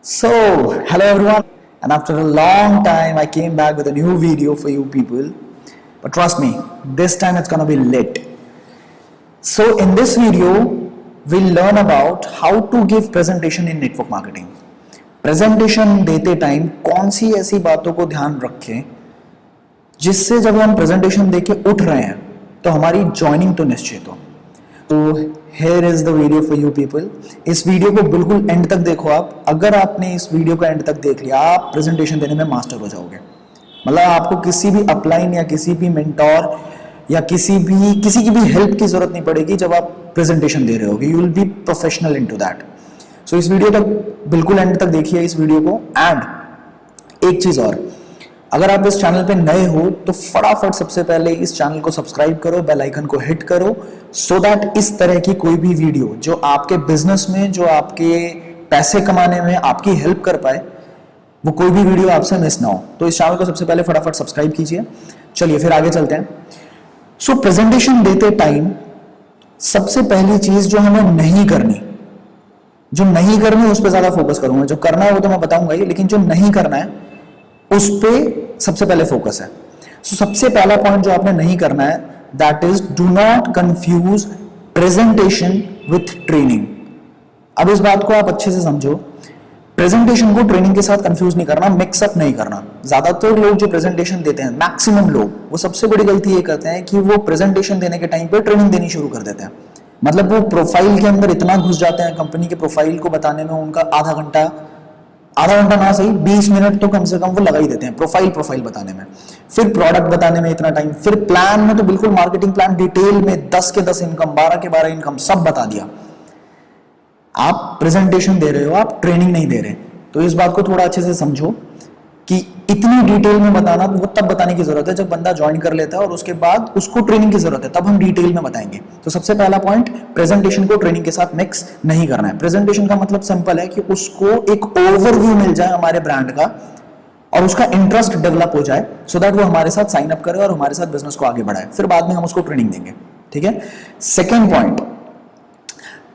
So, hello everyone, and after a long time, I came back with a new video for you people. But trust me, this time it's gonna be lit. So, in this video, we'll learn about how to give presentation in network marketing. Presentation देते time कौन सी ऐसी बातों को ध्यान रखें जिससे जब हम प्रेजेंटेशन देके उठ रहे हैं तो हमारी ज्वाइनिंग तो निश्चित हो। तो here is the video for you people. इस वीडियो को बिल्कुल एंड तक देखो आप। अगर आपने इस वीडियो को एंड तक देख लिया, आप प्रेजेंटेशन देने में मास्टर हो जाओगे। मतलब आपको किसी भी अपलाइन या किसी भी मेंटोर या किसी की भी हेल्प की जरूरत नहीं पड़ेगी जब आप प्रेजेंटेशन दे रहे होगे। You will be professional into that. So इस वीडियो तक बिल्कुल एंड तक देखिए इस वीडियो को। एंड एक चीज और, अगर आप इस चैनल पे नए हो तो फटाफट सबसे पहले इस चैनल को सब्सक्राइब करो, बेल आइकन को हिट करो, सो दैट इस तरह की कोई भी वीडियो जो आपके बिजनेस में, जो आपके पैसे कमाने में आपकी हेल्प कर पाए, वो कोई भी वीडियो आपसे मिस ना हो। तो इस चैनल को सबसे पहले फटाफट सब्सक्राइब कीजिए। चलिए फिर आगे चलते हैं। सो प्रेजेंटेशन देते टाइम सबसे पहली चीज जो हमें नहीं करनी उस पर ज्यादा फोकस करूंगा। जो करना है वो तो मैं बताऊंगा ही, लेकिन जो नहीं करना है उस पे सबसे पहले फोकस है। सो सबसे पहला पॉइंट जो आपने नहीं करना है, that is do not confuse presentation with training. अब इस बात को आप अच्छे से समझो। प्रेजेंटेशन को ट्रेनिंग के साथ कंफ्यूज नहीं करना, मिक्सअप नहीं करना। ज्यादातर लोग जो प्रेजेंटेशन देते हैं, मैक्सिमम लोग, वो सबसे बड़ी गलती ये करते हैं कि वो प्रेजेंटेशन देने के टाइम पे ट्रेनिंग देनी शुरू कर देते हैं। मतलब वो प्रोफाइल के अंदर इतना घुस जाते हैं, कंपनी के प्रोफाइल को बताने में उनका आधा घंटा ना सही 20 मिनट तो कम से कम वो लगा ही देते हैं प्रोफाइल बताने में। फिर प्रोडक्ट बताने में इतना टाइम, फिर प्लान में तो बिल्कुल मार्केटिंग प्लान डिटेल में 10 के 10 इनकम, 12 के 12 इनकम सब बता दिया। आप प्रेजेंटेशन दे रहे हो, आप ट्रेनिंग नहीं दे रहे। तो इस बात को थोड़ा अच्छे से समझो कि इतनी डिटेल में बताना वो तब बताने की जरूरत है जब बंदा ज्वाइन कर लेता है और उसके बाद उसको ट्रेनिंग की जरूरत है, तब हम डिटेल में बताएंगे। तो सबसे पहला पॉइंट, प्रेजेंटेशन को ट्रेनिंग के साथ मिक्स नहीं करना है। प्रेजेंटेशन का मतलब सिंपल है कि उसको एक ओवरव्यू मिल जाए हमारे ब्रांड का और उसका इंटरेस्ट डेवलप हो जाए, सो दैट वो हमारे साथ साइन अप करे और हमारे साथ बिजनेस को आगे बढ़ाए। फिर बाद में हम उसको ट्रेनिंग देंगे। ठीक है। सेकेंड पॉइंट,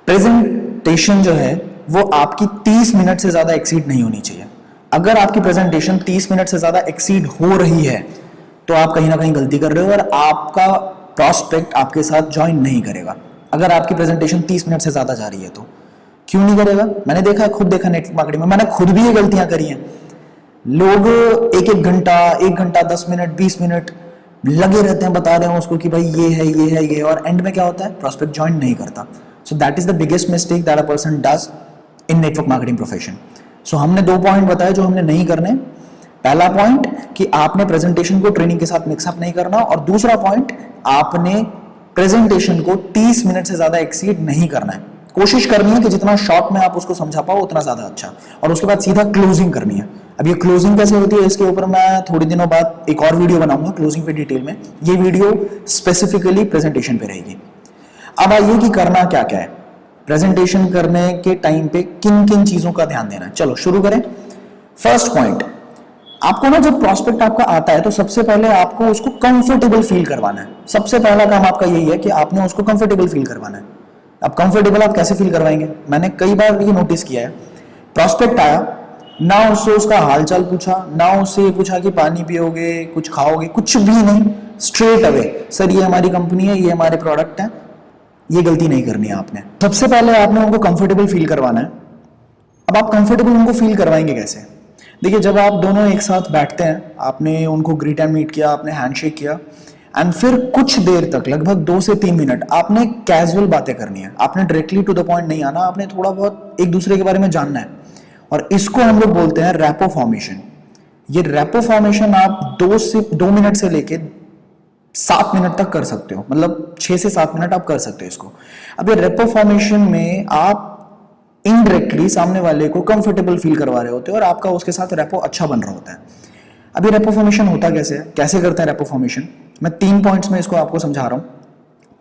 प्रेजेंटेशन जो है वो आपकी 30 मिनट से ज्यादा एक्सीड नहीं होनी चाहिए। अगर आपकी प्रेजेंटेशन 30 मिनट से ज्यादा एक्सीड हो रही है तो आप कहीं ना कहीं गलती कर रहे हो और आपका प्रॉस्पेक्ट आपके साथ ज्वाइन नहीं करेगा। अगर आपकी प्रेजेंटेशन 30 मिनट से ज्यादा जा रही है तो क्यों नहीं करेगा? मैंने देखा, खुद देखा नेटवर्क मार्केटिंग में, मैंने खुद भी ये गलतियां करी हैं। लोग एक घंटा 10 मिनट 20 मिनट लगे रहते हैं, बता रहे हैं उसको कि भाई ये है, और एंड में क्या होता है? प्रॉस्पेक्ट ज्वाइन नहीं करता। So that is the biggest mistake that a person does in network marketing profession. So हमने 2 पॉइंट बताए जो हमने नहीं करने। पहला पॉइंट कि आपने प्रेजेंटेशन को ट्रेनिंग के साथ मिक्सअप नहीं करना, और दूसरा पॉइंट, आपने प्रेजेंटेशन को 30 मिनट से ज्यादा एक्सीड नहीं करना है। कोशिश करनी है कि जितना शॉर्ट में आप उसको समझा पाओ उतना ज्यादा अच्छा, और उसके बाद सीधा क्लोजिंग करनी है। अब ये क्लोजिंग कैसे होती है इसके ऊपर मैं थोड़ी दिनों बाद एक और वीडियो बनाऊंगा क्लोजिंग पे डिटेल में। ये वीडियो स्पेसिफिकली प्रेजेंटेशन पे रहेगी। अब आइए कि करना क्या क्या है प्रेजेंटेशन करने के टाइम पे, किन किन चीजों का ध्यान देना है। चलो शुरू करें। फर्स्ट पॉइंट, आपको ना जब प्रॉस्पेक्ट आपका आता है तो सबसे पहले आपको उसको कंफर्टेबल फील करवाना है। सबसे पहला काम आपका यही है कि आपने उसको कंफर्टेबल फील करवाना है। अब कंफर्टेबल आप कैसे फील करवाएंगे? मैंने कई बार ये नोटिस किया है, प्रॉस्पेक्ट आया ना, उससे उसका हालचाल पूछा ना, उससे ये पूछा कि पानी पियोगे, कुछ खाओगे, कुछ भी नहीं, स्ट्रेट अवे सर ये हमारी कंपनी है, ये हमारे प्रोडक्ट है। ये गलती नहीं करनी है आपने। सबसे पहले आपने उनको कंफर्टेबल फील करवाना है। अब आप कंफर्टेबल उनको फील करवाएंगे कैसे? देखिए, जब आप दोनों एक साथ बैठते हैं, आपने उनको ग्रीट एंड मीट किया, आपने हैंडशेक किया, एंड फिर कुछ देर तक, लगभग 2 से 3 मिनट आपने कैजुअल बातें करनी है। आपने डायरेक्टली टू द पॉइंट नहीं आना, आपने थोड़ा बहुत एक दूसरे के बारे में जानना है, और इसको हम लोग बोलते हैं रैपो फॉर्मेशन। ये रैपो फॉर्मेशन आप 2 मिनट से लेके 7 मिनट तक कर सकते हो। मतलब 6 से 7 मिनट आप कर सकते हो इसको। अब ये रेपो फॉर्मेशन में आप इनडायरेक्टली सामने वाले को कंफर्टेबल फील करवा रहे होते हो और आपका उसके साथ रेपो अच्छा बन रहा होता है। अब ये रेपो फॉर्मेशन होता कैसे है, कैसे करते हैं रेपो फॉर्मेशन? मैं 3 पॉइंट्स में इसको आपको समझा रहा हूं।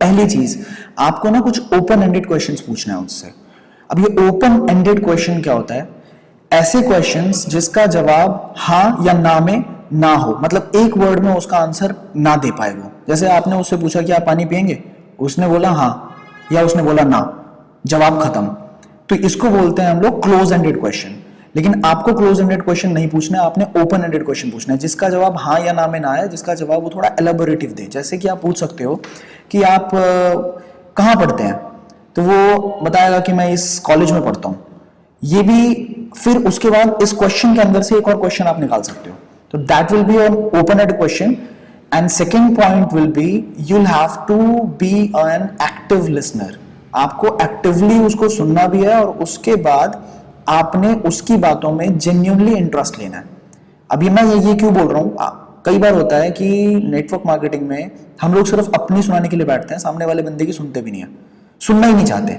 पहली चीज, आपको ना कुछ ओपन एंडेड क्वेश्चंस पूछना है उससे। अब ये ओपन एंडेड क्वेश्चन क्या होता है? ऐसे क्वेश्चंस जिसका जवाब हाँ या ना में ना हो, मतलब एक वर्ड में उसका आंसर ना दे पाए वो। जैसे आपने उससे पूछा कि आप पानी पिएंगे, उसने बोला हाँ या उसने बोला ना, जवाब खत्म। तो इसको बोलते हैं हम लोग क्लोज एंडेड क्वेश्चन। लेकिन आपको क्लोज एंडेड क्वेश्चन नहीं पूछना है, आपने ओपन एंडेड क्वेश्चन पूछना है जिसका जवाब हाँ या ना में ना है, जिसका जवाब वो थोड़ा एलेबोरेटिव दे। जैसे कि आप पूछ सकते हो कि आप कहाँ पढ़ते हैं, तो वो बताएगा कि मैं इस कॉलेज में पढ़ता हूँ। ये भी फिर उसके बाद इस क्वेश्चन के अंदर से एक और क्वेश्चन आप निकाल सकते हो, तो that will be an open ended question. And second point will be you'll have to be an active listener. आपको एक्टिवली उसको सुनना भी है और उसके बाद आपने उसकी बातों में जेन्युइनली इंटरेस्ट लेना है। अभी मैं ये क्यों बोल रहा हूं, कई बार होता है कि नेटवर्क मार्केटिंग में हम लोग सिर्फ अपनी सुनाने के लिए बैठते हैं, सामने वाले बंदे की सुनते भी नहीं है, सुनना ही नहीं चाहते।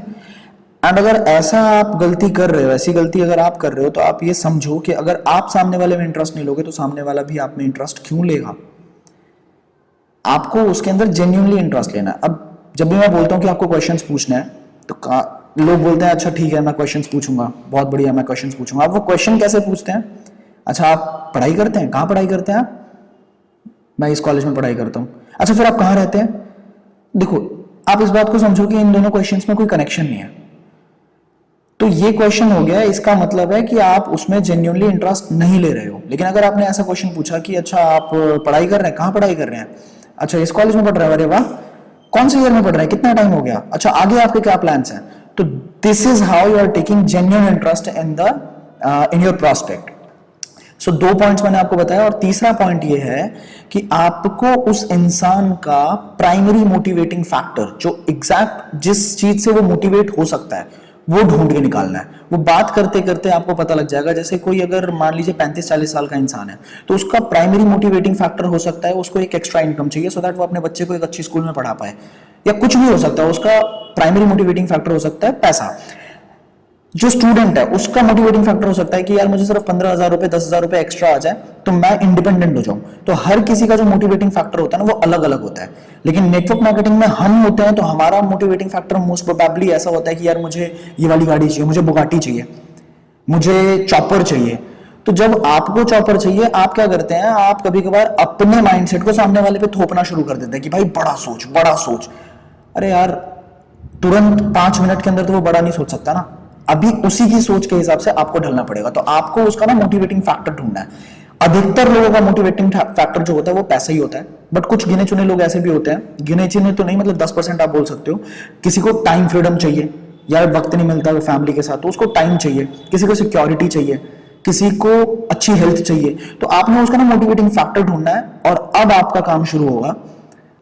एंड अगर ऐसा आप गलती कर रहे हो, ऐसी गलती अगर आप कर रहे हो, तो आप ये समझो कि अगर आप सामने वाले में इंटरेस्ट नहीं लोगे तो सामने वाला भी आप में इंटरेस्ट क्यों लेगा। आपको उसके अंदर जेन्युइनली इंटरेस्ट लेना है। अब जब भी मैं बोलता हूं कि आपको क्वेश्चंस पूछना है, तो लोग बोलते हैं अच्छा ठीक है मैं क्वेश्चंस पूछूंगा, बहुत बढ़िया मैं क्वेश्चंस पूछूंगा। आप वो क्वेश्चन कैसे पूछते हैं, अच्छा आप पढ़ाई करते हैं, कहाँ पढ़ाई करते हैं आप, मैं इस कॉलेज में पढ़ाई करता हूँ। अच्छा फिर आप कहाँ रहते हैं। देखो आप इस बात को समझो कि इन दोनों क्वेश्चंस में कोई कनेक्शन नहीं है, तो ये क्वेश्चन हो गया, इसका मतलब है कि आप उसमें जेन्युइनली इंटरेस्ट नहीं ले रहे हो। लेकिन अगर आपने ऐसा क्वेश्चन पूछा कि अच्छा आप पढ़ाई कर रहे हैं, कहाँ पढ़ाई कर रहे हैं, अच्छा इस कॉलेज में पढ़ रहे हैं, अरे वाह कौन से ईयर में पढ़ रहे हैं, कितना टाइम हो गया, अच्छा आगे आपके क्या प्लान्स हैं, तो this is how you are taking genuine interest in your prospect. So 2 points मैंने आपको बताया, और तीसरा पॉइंट ये है कि आपको उस इंसान का प्राइमरी मोटिवेटिंग फैक्टर, जो एग्जैक्ट जिस चीज से वो मोटिवेट हो सकता है, वो ढूंढ के निकालना है। वो बात करते करते आपको पता लग जाएगा। जैसे कोई अगर मान लीजिए 35-40 साल का इंसान है, तो उसका प्राइमरी मोटिवेटिंग फैक्टर हो सकता है उसको एक एक्स्ट्रा इनकम चाहिए सो दैट वो अपने बच्चे को एक अच्छी स्कूल में पढ़ा पाए, या कुछ भी हो सकता है। उसका प्राइमरी मोटिवेटिंग फैक्टर हो सकता है पैसा। जो स्टूडेंट है उसका मोटिवेटिंग फैक्टर हो सकता है कि यार मुझे सिर्फ 15,000 रुपए 10,000 रुपए एक्स्ट्रा आ जाए तो मैं इंडिपेंडेंट हो जाऊं। तो हर किसी का जो मोटिवेटिंग फैक्टर होता है ना वो अलग अलग होता है। लेकिन नेटवर्क मार्केटिंग में हम होते हैं तो हमारा मोटिवेटिंग फैक्टर मोस्ट प्रोबेबली ऐसा होता है कि यार मुझे ये वाली गाड़ी चाहिए, मुझे बुगाटी चाहिए, मुझे चॉपर चाहिए। तो जब आपको चॉपर चाहिए, आप क्या करते हैं, आप कभी कभार अपने माइंडसेट को सामने वाले पे थोपना शुरू कर देते हैं कि भाई बड़ा सोच बड़ा सोच। अरे यार तुरंत 5 मिनट के अंदर तो वो बड़ा नहीं सोच सकता ना, अभी उसी की सोच के हिसाब से आपको ढलना पड़ेगा। तो आपको उसका ना मोटिवेटिंग फैक्टर ढूंढना है। अधिकतर लोगों का मोटिवेटिंग फैक्टर जो होता है वो पैसा ही होता है, बट कुछ गिने चुने लोग ऐसे भी होते हैं, गिने चुने तो नहीं मतलब 10% आप बोल सकते हो। किसी को टाइम फ्रीडम चाहिए, यार वक्त नहीं मिलता फैमिली के साथ तो उसको टाइम चाहिए, किसी को सिक्योरिटी चाहिए, किसी को अच्छी हेल्थ चाहिए। तो आपने उसका ना मोटिवेटिंग फैक्टर ढूंढना है। और अब आपका काम शुरू होगा।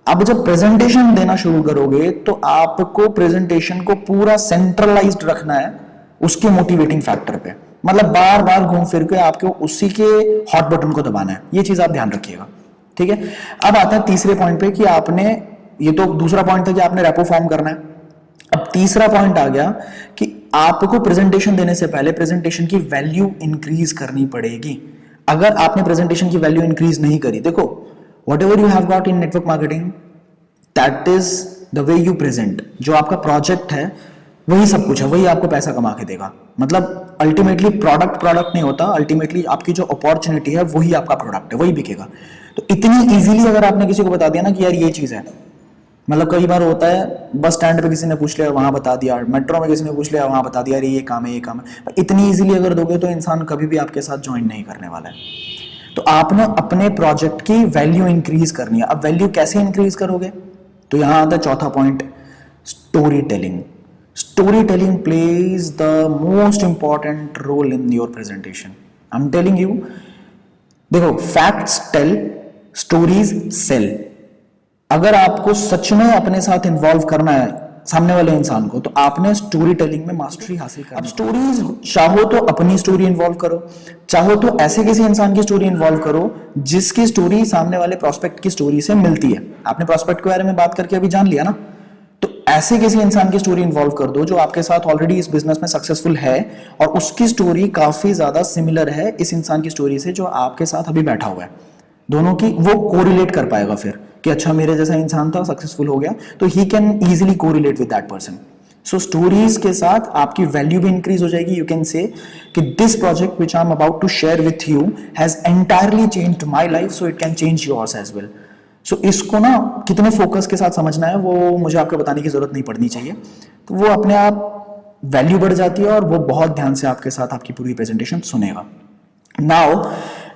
अब जब प्रेजेंटेशन देना शुरू करोगे तो आपको प्रेजेंटेशन को पूरा सेंट्रलाइज्ड रखना है उसके मोटिवेटिंग फैक्टर पे, मतलब बार बार घूम फिर के आपको उसी के हॉट बटन को दबाना है। ये चीज आप ध्यान रखिएगा, ठीक है। अब आता है तीसरे पॉइंट पे कि आपने, ये तो दूसरा पॉइंट था कि आपने रेपो फॉर्म करना है। अब तीसरा पॉइंट आ गया कि आपको प्रेजेंटेशन देने से पहले प्रेजेंटेशन की वैल्यू इंक्रीज करनी पड़ेगी। अगर आपने प्रेजेंटेशन की वैल्यू इंक्रीज नहीं करी, देखो whatever you have got in network marketing, that is the way you present। जो आपका प्रोजेक्ट है वही सब कुछ है, वही आपको पैसा कमा के देगा। मतलब अल्टीमेटली प्रोडक्ट नहीं होता, अल्टीमेटली आपकी जो अपॉर्चुनिटी है वही आपका प्रोडक्ट है, वही बिकेगा। तो इतनी इजीली अगर आपने किसी को बता दिया ना कि यार ये चीज है, मतलब कई बार होता है बस स्टैंड पे किसी ने पूछ लिया वहां बता दिया, मेट्रो में किसी ने पूछ लिया वहां बता दिया, अरे ये काम है ये काम है। इतनी इजीली अगर दोगे तो इंसान कभी भी आपके साथ ज्वाइन नहीं करने वाला है। तो आपने अपने प्रोजेक्ट की वैल्यू इंक्रीज करनी है। अब वैल्यू कैसे इंक्रीज करोगे, तो यहां आता है चौथा point, story telling. Story telling plays the most important role in your presentation. I am telling you, देखो फैक्ट्स टेल, स्टोरीज सेल। अगर आपको सच में अपने साथ इन्वॉल्व करना है सामने वाले इंसान को, तो आपने स्टोरी टेलिंग में मास्टरी हासिल करनी है। अब स्टोरीज चाहो तो अपनी स्टोरी इन्वॉल्व करो, चाहो तो ऐसे किसी इंसान की स्टोरी इन्वॉल्व करो जिसकी स्टोरी सामने वाले प्रोस्पेक्ट की स्टोरी से मिलती है। आपने प्रोस्पेक्ट के बारे में बात करके अभी जान लिया ना, तो ऐसे किसी इंसान की स्टोरी इन्वॉल्व कर दो जो आपके साथ ऑलरेडी इस बिजनेस में सक्सेसफुल है और उसकी स्टोरी काफी ज्यादा सिमिलर है इस इंसान की स्टोरी से जो आपके साथ अभी बैठा हुआ है। दोनों की वो कोरिलेट कर पाएगा फिर कि अच्छा मेरे जैसा इंसान था सक्सेसफुल हो गया, तो he can easily correlate with that person. So stories के साथ आपकी वैल्यू भी इंक्रीज हो जाएगी। यू कैन से कि this project which I am about to share with you has entirely changed my life, so it can change yours as well. So इसको ना कितने फोकस के साथ समझना है वो मुझे आपको बताने की जरूरत नहीं पड़नी चाहिए, तो वो अपने आप वैल्यू बढ़ जाती है और वो बहुत ध्यान से आपके साथ आपकी पूरी प्रेजेंटेशन सुनेगा. Now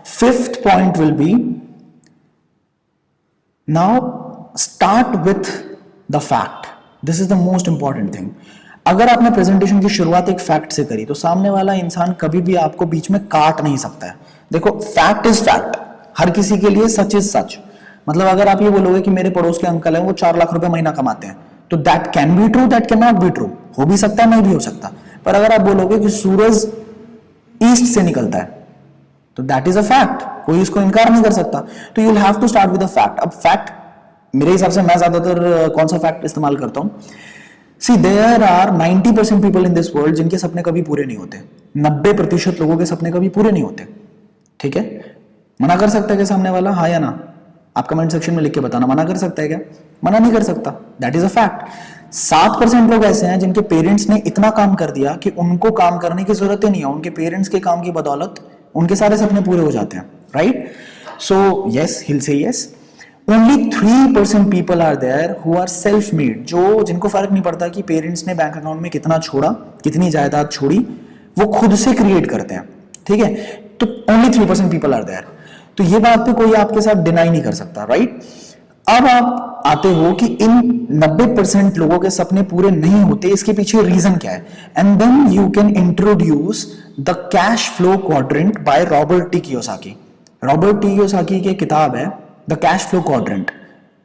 fifth point will B, now start with the fact. This is the most important thing. अगर आपने प्रेजेंटेशन की शुरुआत एक फैक्ट से करी तो सामने वाला इंसान कभी भी आपको बीच में काट नहीं सकता है. देखो, फैक्ट इज फैक्ट, हर किसी के लिए सच इज सच. मतलब अगर आप ये बोलोगे कि मेरे पड़ोस के अंकल हैं वो 4 लाख रुपए महीना कमाते हैं, तो that can be true, that can not be true. हो भी सकता है, नहीं भी हो सकता. पर अगर आप बोलोगे कि सूरज ईस्ट से निकलता है, तो दैट इज अ फैक्ट, कोई इसको इनकार नहीं कर सकता. तो you will have to start with a fact. अब फैक्ट मेरे हिसाब से मैं ज्यादातर कौन सा फैक्ट इस्तेमाल करता हूं. See there are 90% people in this world जिनके सपने कभी पूरे नहीं होते. 90% लोगों के सपने कभी पूरे नहीं होते. ठीक है, मना कर सकता है क्या सामने वाला? हाँ या ना? आप कमेंट सेक्शन में लिख के बताना. मना कर सकता है क्या? मना नहीं कर सकता. That is a fact. 7% लोग ऐसे हैं जिनके पेरेंट्स ने इतना काम कर दिया कि उनको काम करने की जरूरत ही नहीं है. उनके पेरेंट्स के काम की बदौलत उनके सारे सपने पूरे हो जाते हैं. राइट? सो यस, हिल से yes. Only 3% people are there who are self-made, जो जिनको फर्क नहीं पड़ता कि पेरेंट्स ने बैंक अकाउंट में कितना छोड़ा, कितनी जायदाद छोड़ी, वो खुद से क्रिएट करते हैं. ठीक है, तो only 3% people are there. तो ये बात पे कोई आपके साथ डिनाई नहीं कर सकता. राइट? अब आप आते हो कि इन 90% लोगों के सपने पूरे नहीं होते, इसके पीछे रीजन क्या है. And then you can introduce the cash flow quadrant by Robert T Kiyosaki. Robert T Kiyosaki की किताब है द कैश फ्लो क्वाड्रेंट.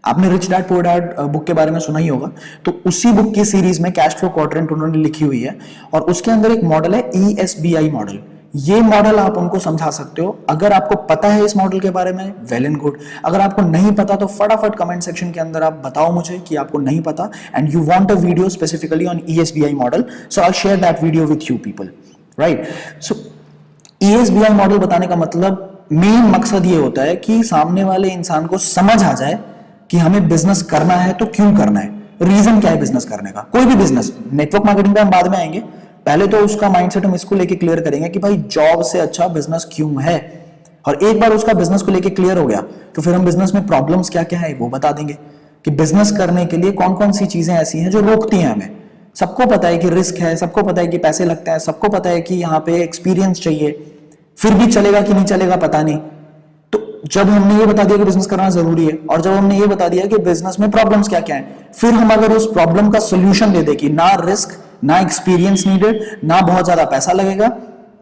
आपने rich dad poor dad book के बारे में सुना ही होगा. तो उसी बुक की सीरीज में कैश फ्लो क्वाड्रेंट उन्होंने लिखी हुई है और उसके अंदर एक मॉडल है ESBI मॉडल. ये मॉडल आप उनको समझा सकते हो. अगर आपको पता है इस मॉडल के बारे में, वेल एंड गुड. अगर आपको नहीं पता तो फटाफट कमेंट सेक्शन के अंदर आप बताओ मुझे कि आपको नहीं पता and you want a video specifically on ESBI model, so I will share that video with you people. Right? So ESBI model बताने का मतलब, मेन मकसद ये होता है कि सामने वाले इंसान को समझ आ जाए कि हमें बिजनेस करना है तो क्यों करना है, रीजन क्या है बिजनेस करने का. कोई भी बिजनेस, नेटवर्क मार्केटिंग पे हम बाद में आएंगे, पहले तो उसका माइंडसेट हम इसको लेके क्लियर करेंगे कि भाई जॉब से अच्छा बिजनेस क्यों है. और एक बार उसका बिजनेस को लेके क्लियर हो गया तो फिर हम बिजनेस में प्रॉब्लम्स क्या क्या है वो बता देंगे कि बिजनेस करने के लिए कौन कौन सी चीजें ऐसी हैं जो रोकती हैं हमें. सबको पता है कि रिस्क है, सबको पता है कि पैसे लगते हैं, सबको पता है कि यहाँ पे एक्सपीरियंस चाहिए, फिर भी चलेगा कि नहीं चलेगा पता नहीं. तो जब हमने ये बता दिया कि बिजनेस करना जरूरी है और जब हमने ये बता दिया कि बिजनेस में प्रॉब्लम्स क्या क्या है, फिर हम अगर उस प्रॉब्लम का सोल्यूशन दे दे कि ना रिस्क, ना एक्सपीरियंस नीडेड, ना बहुत ज्यादा पैसा लगेगा,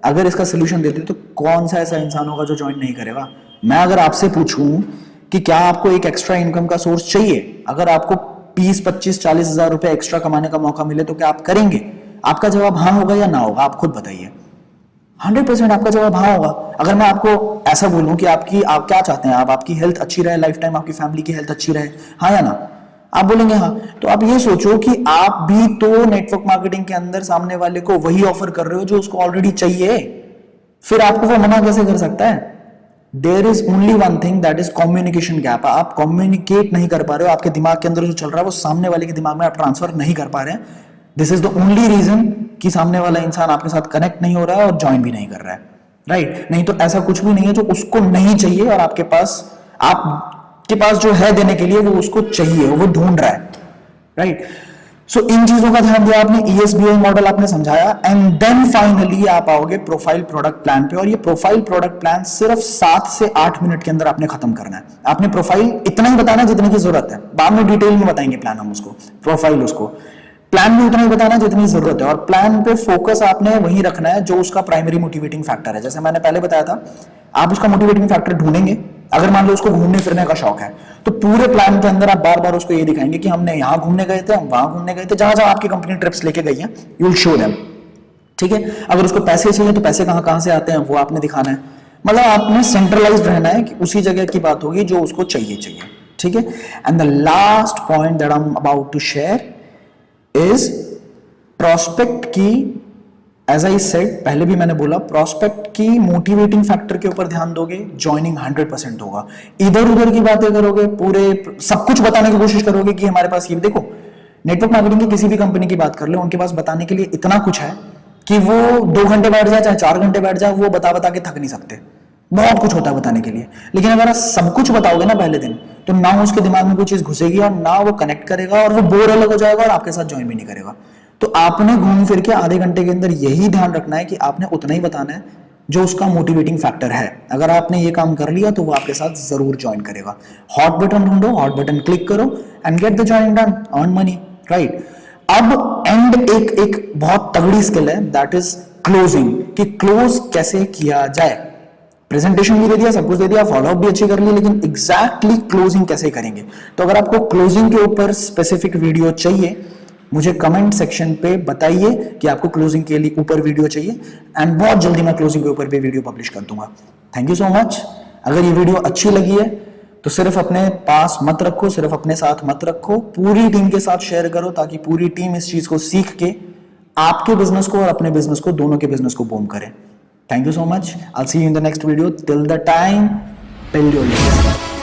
अगर इसका सोल्यूशन दे दे तो कौन सा ऐसा इंसान होगा जो ज्वाइन नहीं करेगा. मैं अगर आपसे पूछूं कि क्या आपको एक एक्स्ट्रा इनकम का सोर्स चाहिए, अगर आपको 20-25-40 हजार रुपए एक्स्ट्रा कमाने का मौका मिले तो क्या आप करेंगे? आपका जवाब हाँ होगा या ना होगा? आप खुद बताइए. 100% आपका जवाब हाँ होगा. अगर मैं आपको ऐसा बोलूं कि आप क्या चाहते हैं, आप आपकी हेल्थ अच्छी रहे, लाइफ टाइम आपकी फैमिली की हेल्थ अच्छी रहे, हाँ या ना? आप बोलेंगे हाँ. तो आप ये सोचो कि आप भी तो नेटवर्क मार्केटिंग के अंदर सामने वाले को वही ऑफर कर रहे हो जो उसको ऑलरेडी चाहिए. फिर आपको वो मना कैसे कर सकता है? There is only one thing, that is communication gap. आप कम्युनिकेट नहीं कर पा रहे हो. आपके दिमाग के अंदर जो चल रहा है वो सामने वाले के दिमाग में आप ट्रांसफर नहीं कर पा रहे हैं. This is the only reason कि सामने वाला इंसान आपके साथ कनेक्ट नहीं हो रहा है और ज्वाइन भी नहीं कर रहा है. राइट? नहीं तो ऐसा कुछ भी नहीं है जो उसको नहीं चाहिए और आपके पास जो है देने के लिए वो उसको चाहिए, वो ढूंढ रहा है. राइट? सो इन चीजों का ध्यान दिया आपने, ESBI मॉडल आपने समझाया, एंड देन फाइनली आप आओगे प्रोफाइल प्रोडक्ट प्लान पे. और ये प्रोफाइल प्रोडक्ट प्लान सिर्फ 7 से 8 मिनट के अंदर आपने खत्म करना है. आपने प्रोफाइल इतना ही बताना जितने की जरूरत है, बाद में डिटेल में बताएंगे प्लान हम उसको, प्रोफाइल उसको. प्लान में उतना ही बताना जितनी जरूरत है और प्लान पे फोकस आपने वही रखना है जो उसका प्राइमरी मोटिवेटिंग फैक्टर है. जैसे मैंने पहले बताया था, आप उसका मोटिवेटिंग फैक्टर ढूंढेंगे. अगर मान लो उसको घूमने फिरने का शौक है तो पूरे प्लान के अंदर आप बार बार उसको ये दिखाएंगे कि हमने यहां घूमने गए थे, हम वहां घूमने गए थे, जहां जहां आपकी कंपनी ट्रिप्स लेके गई है, यू विल शो देम. ठीक है? अगर उसको पैसे चाहिए तो पैसे कहां कहां से आते हैं वो आपने दिखाना है. मतलब आपने सेंट्रलाइज्ड रहना है कि उसी जगह की बात होगी जो उसको चाहिए. ठीक है? And the last point that I am about to share is prospect की. एज आई सेड, पहले भी मैंने बोला, प्रोस्पेक्ट की मोटिवेटिंग फैक्टर के ऊपर ध्यान दोगे, ज्वाइनिंग 100% होगा. इधर उधर की बातें करोगे, पूरे सब कुछ बताने की कोशिश करोगे कि हमारे पास ये देखो, नेटवर्क मार्केटिंग की किसी भी कंपनी की बात कर ले, उनके पास बताने के लिए इतना कुछ है कि वो 2 घंटे बैठ जाए चाहे 4 घंटे बैठ जाए, वो बता बता के थक नहीं सकते. बहुत कुछ होता है बताने के लिए. लेकिन अगर आप सब कुछ बताओगे ना पहले दिन, तो ना उसके दिमाग में कोई चीज घुसेगी और ना वो कनेक्ट करेगा और वो बोर अलग हो जाएगा और आपके साथ ज्वाइन भी नहीं करेगा. तो आपने घूम फिर के आधे घंटे के अंदर यही ध्यान रखना है कि आपने उतना ही बताना है जो उसका मोटिवेटिंग फैक्टर है। अगर आपने ये काम कर लिया तो वो आपके साथ जरूर ज्वाइन करेगा। हॉट बटन ढूंढो, हॉट बटन क्लिक करो and get the joining done, earn money, right. अब एंड एक बहुत तगड़ी स्किल है, दैट इज क्लोजिंग, कि क्लोज कैसे किया जाए। प्रेजेंटेशन भी दे दिया, सब कुछ दे दिया, फॉलोअप भी अच्छी कर ली, लेकिन एग्जैक्टली क्लोजिंग कैसे करेंगे। तो अगर आपको क्लोजिंग के ऊपर स्पेसिफिक वीडियो चाहिए, मुझे कमेंट सेक्शन पे बताइए कि आपको क्लोजिंग के लिए ऊपर वीडियो चाहिए, एंड बहुत जल्दी मैं क्लोजिंग के ऊपर भी वीडियो पब्लिश कर दूंगा। Thank you so much. अगर ये वीडियो अच्छी लगी है तो सिर्फ अपने पास मत रखो, सिर्फ अपने साथ मत रखो, पूरी टीम के साथ शेयर करो, ताकि पूरी टीम इस चीज को सीख के आपके बिजनेस को और अपने बिजनेस को, दोनों के बिजनेस को बूम करे। Thank you so much. I'll see you in the next video. Till the time, build your legacy.